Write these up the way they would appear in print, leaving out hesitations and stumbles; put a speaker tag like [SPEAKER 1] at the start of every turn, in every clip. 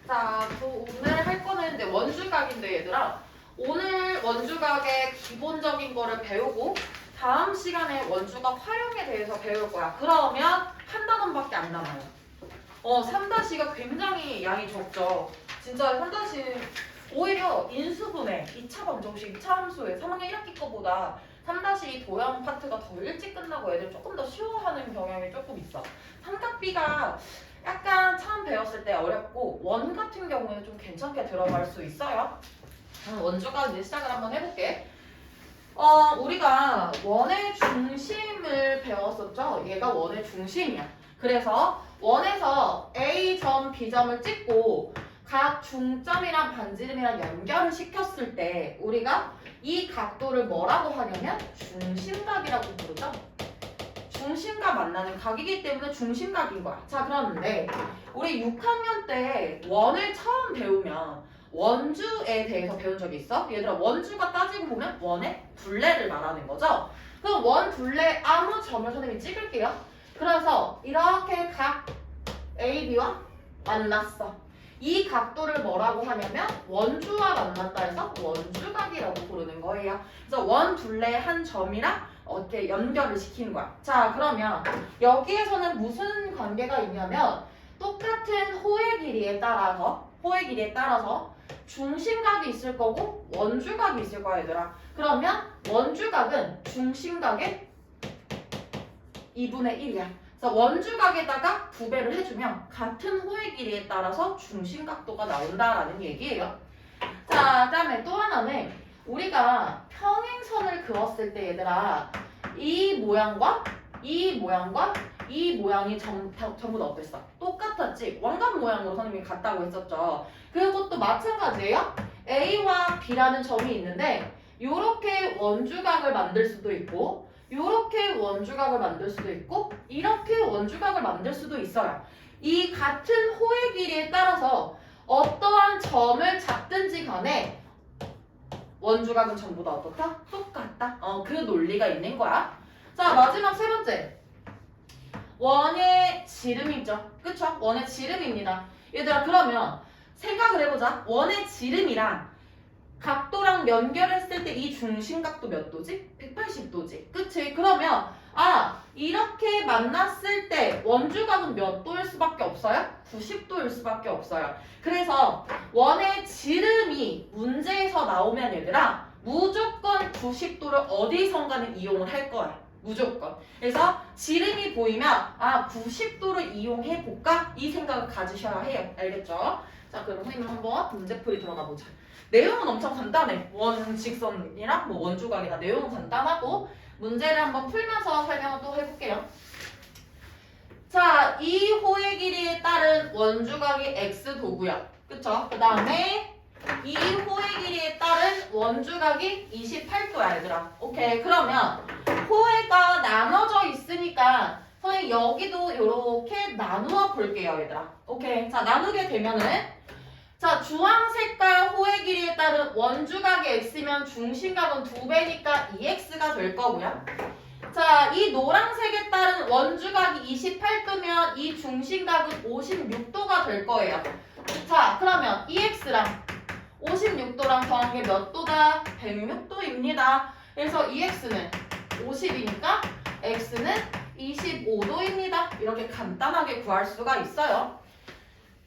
[SPEAKER 1] 자, 오늘 할 거는 이제 원주각인데 얘들아, 오늘 원주각의 기본적인 거를 배우고 다음 시간에 원주각 활용에 대해서 배울 거야. 그러면 한 단원밖에 안 남아요. 3-가 굉장히 양이 적죠. 진짜 3- 오히려 인수분해, 2차 방정식, 2차 함수의 3학년 1학기 거보다 3- 도형 파트가 더 일찍 끝나고 애들 조금 더 쉬워하는 경향이 조금 있어. 삼각비가 약간 처음 배웠을 때 어렵고 원 같은 경우에는 좀 괜찮게 들어갈 수 있어요. 원주각 이제 시작을 한번 해볼게. 우리가 원의 중심을 배웠었죠? 얘가 원의 중심이야. 그래서 원에서 A점, B점을 찍고 각 중점이랑 반지름이랑 연결을 시켰을 때 우리가 이 각도를 뭐라고 하냐면 중심각이라고 부르죠? 중심과 만나는 각이기 때문에 중심각인 거야. 자, 그런데 우리 6학년 때 원을 처음 배우면 원주에 대해서 배운 적이 있어? 얘들아, 원주가 따지고 보면 원의 둘레를 말하는 거죠? 그럼 원 둘레 아무 점을 선생님이 찍을게요. 그래서 이렇게 각 A, B와 만났어. 이 각도를 뭐라고 하냐면 원주와 만났다 해서 원주각이라고 부르는 거예요. 그래서 원 둘레 한 점이랑 어떻게 연결을 시키는 거야. 자, 그러면 여기에서는 무슨 관계가 있냐면 똑같은 호의 길이에 따라서 중심각이 있을 거고 원주각이 있을 거야, 얘들아. 그러면 원주각은 중심각의 2분의 1이야. 그래서 원주각에다가 부배를 해주면 같은 호의 길이에 따라서 중심각도가 나온다라는 얘기예요. 자, 그다음에 또 하나는 우리가 평행선을 그었을 때 얘들아 이 모양과 이 모양이 전부 다 어땠어? 똑같았지? 왕관 모양으로 선생님이 같다고 했었죠. 그것도 마찬가지예요. A와 B라는 점이 있는데 요렇게 원주각을 만들 수도 있고 요렇게 원주각을 만들 수도 있고 이렇게 원주각을 만들 수도 있어요. 이 같은 호의 길이에 따라서 어떠한 점을 잡든지 간에 원주각은 전부 다 어떻다? 똑같다. 그 논리가 있는 거야. 자, 마지막 세 번째. 원의 지름이죠. 그쵸? 원의 지름입니다. 얘들아, 그러면 생각을 해보자. 원의 지름이랑 각도랑 연결했을 때 이 중심각도 몇 도지? 180도지. 그치? 그러면 이렇게 만났을 때 원주각은 몇 도일 수밖에 없어요? 90도일 수밖에 없어요. 그래서 원의 지름이 문제에서 나오면 얘들아 무조건 90도를 어디선가는 이용을 할 거야. 무조건. 그래서 지름이 보이면 90도를 이용해 볼까? 이 생각을 가지셔야 해요. 알겠죠? 자, 그럼 선생님 한번 문제풀이 들어가 보자. 내용은 엄청 간단해. 원직선이랑 원주각이나 내용은 간단하고 문제를 한번 풀면서 설명을 또 해볼게요. 자, 이 호의 길이에 따른 원주각이 x도고요. 그쵸? 그 다음에 이 호의 길이에 따른 원주각이 28도야, 얘들아. 오케이. 그러면 호의가 나눠져 있으니까 선생님 여기도 이렇게 나누어 볼게요, 얘들아. 오케이. 자, 나누게 되면은 자, 주황 색깔 호의 길이에 따른 원주각이 x면 중심각은 2배니까 2x가 될 거고요. 자, 이 노란색에 따른 원주각이 28도면 이 중심각은 56도가 될 거예요. 자, 그러면 2x랑 56도랑 더한 게 몇 도다? 106도입니다. 그래서 2x는 50이니까 x는 25도입니다. 이렇게 간단하게 구할 수가 있어요.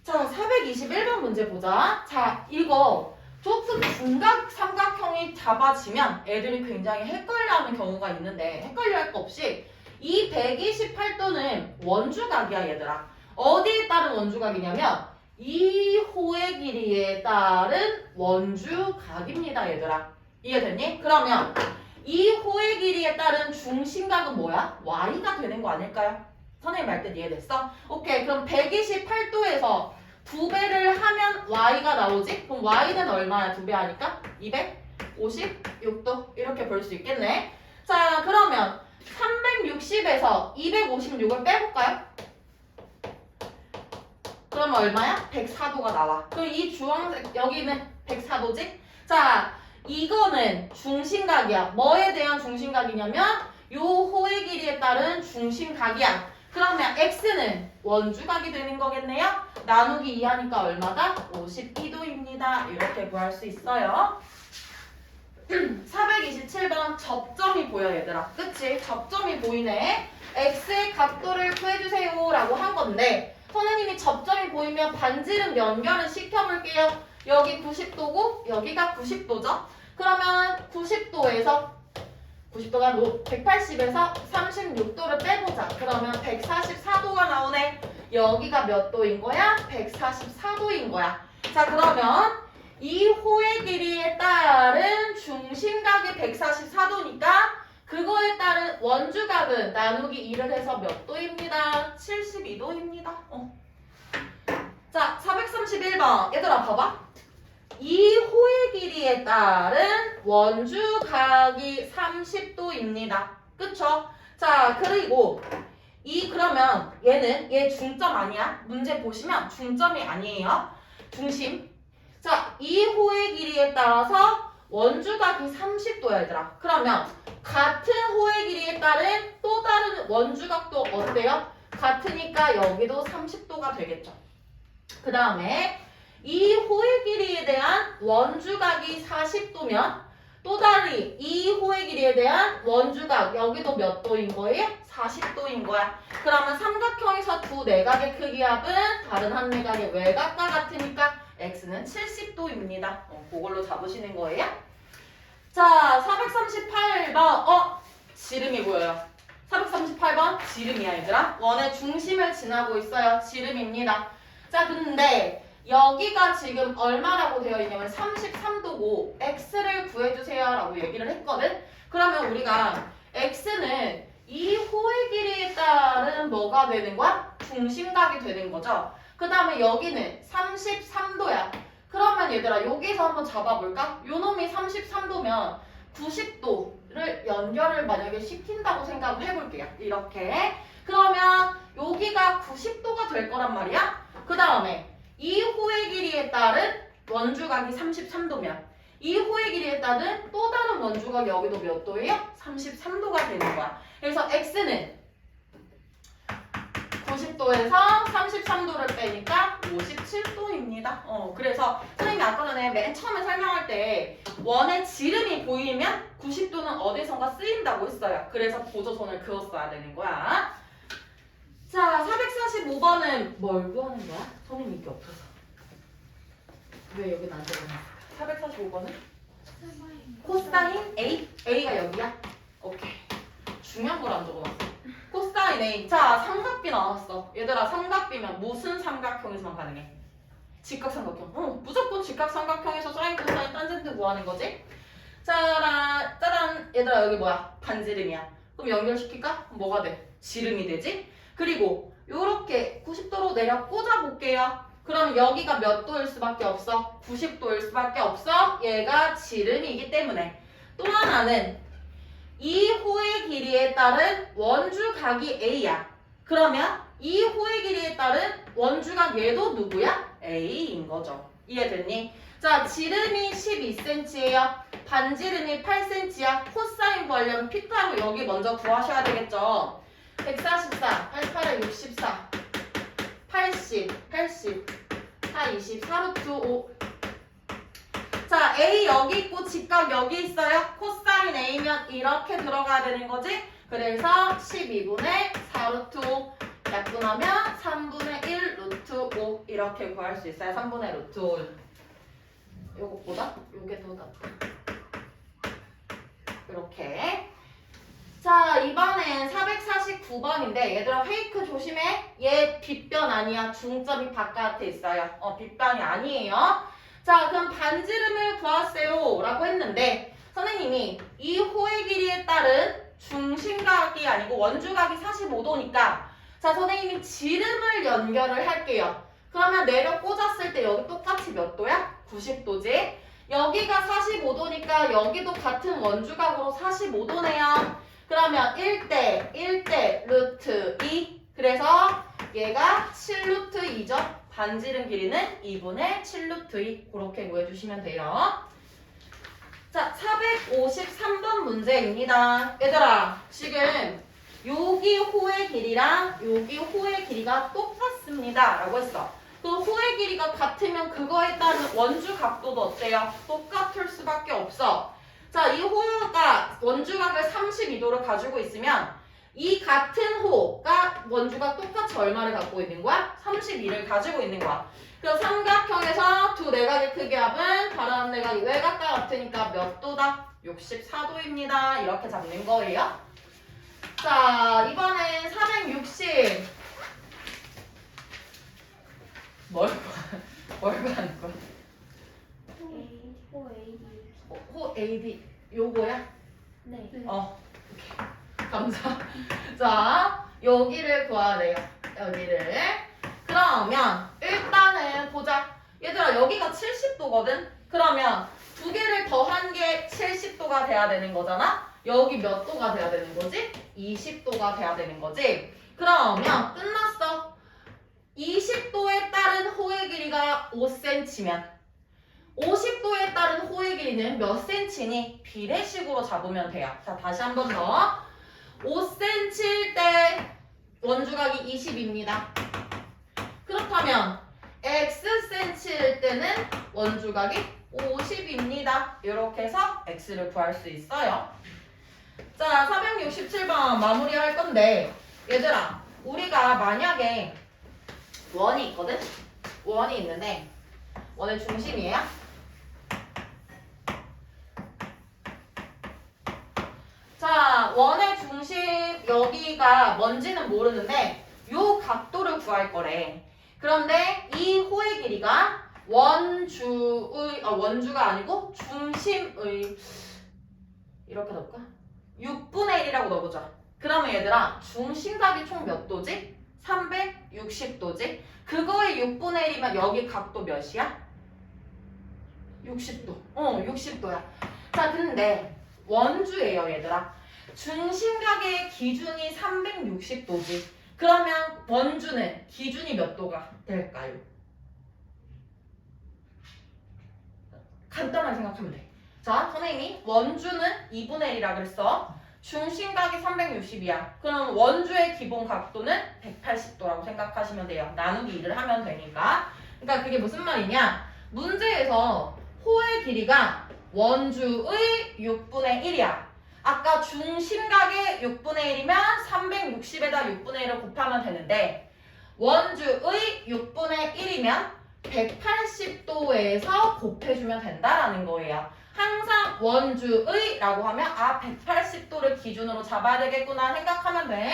[SPEAKER 1] 자, 421번 문제 보자. 자, 이거 조금 중각 삼각형이 잡아지면 애들이 굉장히 헷갈려하는 경우가 있는데 헷갈려 할 거 없이 이 128도는 원주각이야, 얘들아. 어디에 따른 원주각이냐면 이 호의 길이에 따른 원주각입니다, 얘들아. 이해됐니? 그러면 이 호의 길이에 따른 중심각은 뭐야? y가 되는 거 아닐까요? 선생님 말 때 이해됐어? 오케이. 그럼 128도에서 2배를 하면 y가 나오지? 그럼 y는 얼마야? 2배 하니까? 256도 이렇게 볼 수 있겠네. 자, 그러면 360에서 256을 빼볼까요? 그러면 얼마야? 104도가 나와. 그럼 이 주황색 여기는 104도지? 자, 이거는 중심각이야. 뭐에 대한 중심각이냐면 요 호의 길이에 따른 중심각이야. 그러면 x는 원주각이 되는 거겠네요. 나누기 2 하니까 얼마다? 52도입니다. 이렇게 구할 수 있어요. 427번 접점이 보여 얘들아. 그치? 접점이 보이네. x의 각도를 구해주세요 라고 한 건데 선생님이 접점이 보이면 반지름 연결을 시켜볼게요. 여기 90도고 여기가 90도죠? 그러면 90도에서 180에서 36도를 빼보자. 그러면 144도가 나오네. 여기가 몇 도인 거야? 144도인 거야. 자 그러면 이 호의 길이에 따른 중심각이 144도니까 그거에 따른 원주각은 나누기 2를 해서 몇 도입니다? 72도입니다. 자 431번 얘들아 봐봐. 이 호의 길이에 따른 원주각이 30도입니다. 그쵸? 자 그리고 그러면 얘 중점 아니야? 문제 보시면 중점이 아니에요. 중심. 자, 이 호의 길이에 따라서 원주각이 30도야 얘들아. 그러면 같은 호의 길이에 따른 또 다른 원주각도 어때요? 같으니까 여기도 30도가 되겠죠. 그 다음에 이 호의 길이에 대한 원주각이 40도면 또 다른 이 호의 길이에 대한 원주각 여기도 몇 도인 거예요? 40도인 거야. 그러면 삼각형에서 두 내각의 크기 합은 다른 한 내각의 외곽과 같으니까 x는 70도입니다. 그걸로 잡으시는 거예요. 자, 438번. 지름이 보여요. 438번 지름이야 얘들아. 원의 중심을 지나고 있어요. 지름입니다. 자, 근데 여기가 지금 얼마라고 되어 있냐면 33도고 x를 구해주세요 라고 얘기를 했거든. 그러면 우리가 x는 이 호의 길이에 따른 뭐가 되는 거야? 중심각이 되는 거죠. 그 다음에 여기는 33도야. 그러면 얘들아 여기서 한번 잡아볼까? 요 놈이 33도면 90도를 연결을 만약에 시킨다고 생각을 해볼게요. 이렇게. 그러면 여기가 90도가 될 거란 말이야. 그 다음에 이 호의 길이에 따른 원주각이 33도면 이 호의 길이에 따른 또 다른 원주각이 여기도 몇 도예요? 33도가 되는 거야. 그래서 x는 90도에서 33도를 빼니까 57도입니다. 그래서 선생님이 아까 전에 맨 처음에 설명할 때 원의 지름이 보이면 90도는 어디선가 쓰인다고 했어요. 그래서 보조선을 그었어야 되는 거야. 자, 445번은 뭘 구하는 거야? 선생님 이게 없어서. 왜 여긴 안 적어놨을까? 445번은? 코사인 A? A가 여기야? 오케이. 중요한 걸 안 적어놨어. 코사인 A. 자, 삼각비 나왔어. 얘들아, 삼각비면 무슨 삼각형에서만 가능해? 직각삼각형. 무조건 직각삼각형에서 사인, 코사인, 탄젠트 구하는 거지? 짜란. 얘들아, 여기 뭐야? 반지름이야. 그럼 연결시킬까? 뭐가 돼? 지름이 되지? 그리고 요렇게 90도로 내려 꽂아볼게요. 그럼 여기가 몇 도일 수밖에 없어? 90도일 수밖에 없어? 얘가 지름이기 때문에. 또 하나는 이 호의 길이에 따른 원주각이 A야. 그러면 이 호의 길이에 따른 원주각 얘도 누구야? A인 거죠. 이해됐니? 자, 지름이 12cm예요. 반지름이 8cm야. 코사인 구하려면 피타로 여기 먼저 구하셔야 되겠죠. 144, 88에 64, 80, 4, 20, 4루트 5. 자, A 여기 있고 직각 여기 있어요. 코사인 A면 이렇게 들어가야 되는 거지. 그래서 12분의 4루트 5 약분하면 3분의 1 루트 5 이렇게 구할 수 있어요. 3분의 루트 5. 요것보다 요게 더 낫다. 이렇게. 자, 이번엔 449번인데 얘들아 페이크 조심해. 얘 빗변 아니야. 중점이 바깥에 있어요. 빗변이 아니에요. 자, 그럼 반지름을 구하세요 라고 했는데 선생님이 이 호의 길이에 따른 중심각이 아니고 원주각이 45도니까 자, 선생님이 지름을 연결을 할게요. 그러면 내려 꽂았을 때 여기 똑같이 몇 도야? 90도지. 여기가 45도니까 여기도 같은 원주각으로 45도네요. 그러면 1대 루트 2. 그래서 얘가 7루트 2죠. 반지름 길이는 2분의 7루트 2. 그렇게 구해주시면 돼요. 자, 453번 문제입니다. 얘들아, 지금 여기 호의 길이랑 여기 호의 길이가 똑같습니다 라고 했어. 그 호의 길이가 같으면 그거에 따른 원주 각도도 어때요? 똑같을 수밖에 없어. 자, 이 호가 원주각을 32도를 가지고 있으면 이 같은 호가 원주각 똑같이 얼마를 갖고 있는 거야? 32를 가지고 있는 거야. 그럼 삼각형에서 두 내각의 크기 합은 다른 내각이 외곽과 같으니까 몇 도다? 64도입니다. 이렇게 잡는 거예요. 자, 이번엔 460. 뭘 구하는 거야? 호 AD 요거야?
[SPEAKER 2] 네.
[SPEAKER 1] 오케이. 감사. 자, 여기를 구하래요. 여기를. 그러면 일단은 보자. 얘들아, 여기가 70도거든? 그러면 두 개를 더한 게 70도가 돼야 되는 거잖아? 여기 몇 도가 돼야 되는 거지? 20도가 돼야 되는 거지? 그러면 끝났어. 20도에 따른 호의 길이가 5cm면 50도에 따른 호의 길이는 몇 cm니? 비례식으로 잡으면 돼요. 자, 다시 한 번 더. 5cm일 때 원주각이 20입니다. 그렇다면 xcm일 때는 원주각이 50입니다. 이렇게 해서 x를 구할 수 있어요. 자, 467번 마무리할 건데 얘들아, 우리가 만약에 원이 있거든? 원이 있는데 원의 중심이에요? 자, 원의 중심 여기가 뭔지는 모르는데 요 각도를 구할 거래. 그런데 이 호의 길이가 원주가 아니고 중심의 이렇게 넣을까? 6분의 1이라고 넣어보자. 그러면 얘들아, 중심각이 총 몇 도지? 360도지? 그거의 6분의 1이면 여기 각도 몇이야? 60도. 60도야. 자, 근데 원주예요, 얘들아. 중심각의 기준이 360도지. 그러면 원주는 기준이 몇 도가 될까요? 간단하게 생각하면 돼. 자, 선생님이 원주는 2분의 1이라 그랬어. 중심각이 360이야. 그럼 원주의 기본 각도는 180도라고 생각하시면 돼요. 나누기 2를 하면 되니까. 그러니까 그게 무슨 말이냐? 문제에서 호의 길이가 원주의 6분의 1이야. 아까 중심각의 6분의 1이면 360에다 6분의 1을 곱하면 되는데 원주의 6분의 1이면 180도에서 곱해주면 된다라는 거예요. 항상 원주의라고 하면 180도를 기준으로 잡아야 되겠구나 생각하면 돼.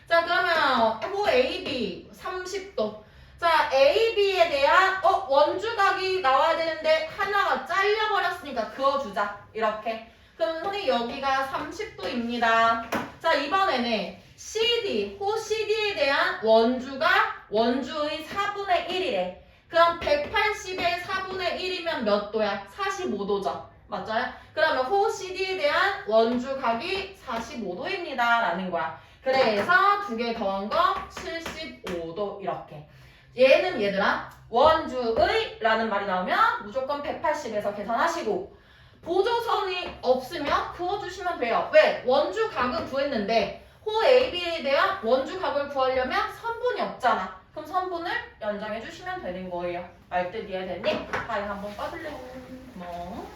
[SPEAKER 1] 자, 그러면 호 AB 30도. 자, AB에 대한 원주각이 나와야 되는데 하나가 잘려버렸으니까 그어주자. 이렇게. 그럼 선생님 여기가 30도입니다. 자, 이번에는 CD, 호 CD에 대한 원주가 원주의 4분의 1이래. 그럼 180의 4분의 1이면 몇 도야? 45도죠. 맞아요? 그러면 호 CD에 대한 원주각이 45도입니다. 라는 거야. 그래서 두 개 더한 거 75도 이렇게. 얘는 얘들아 원주의 라는 말이 나오면 무조건 180에서 계산하시고 보조선이 없으면 그어주시면 돼요. 왜? 원주각은 구했는데 호 AB에 대한 원주각을 구하려면 선분이 없잖아. 그럼 선분을 연장해 주시면 되는 거예요. 말 뜻 이해됐니? 다시 한번 빠질래. 뭐.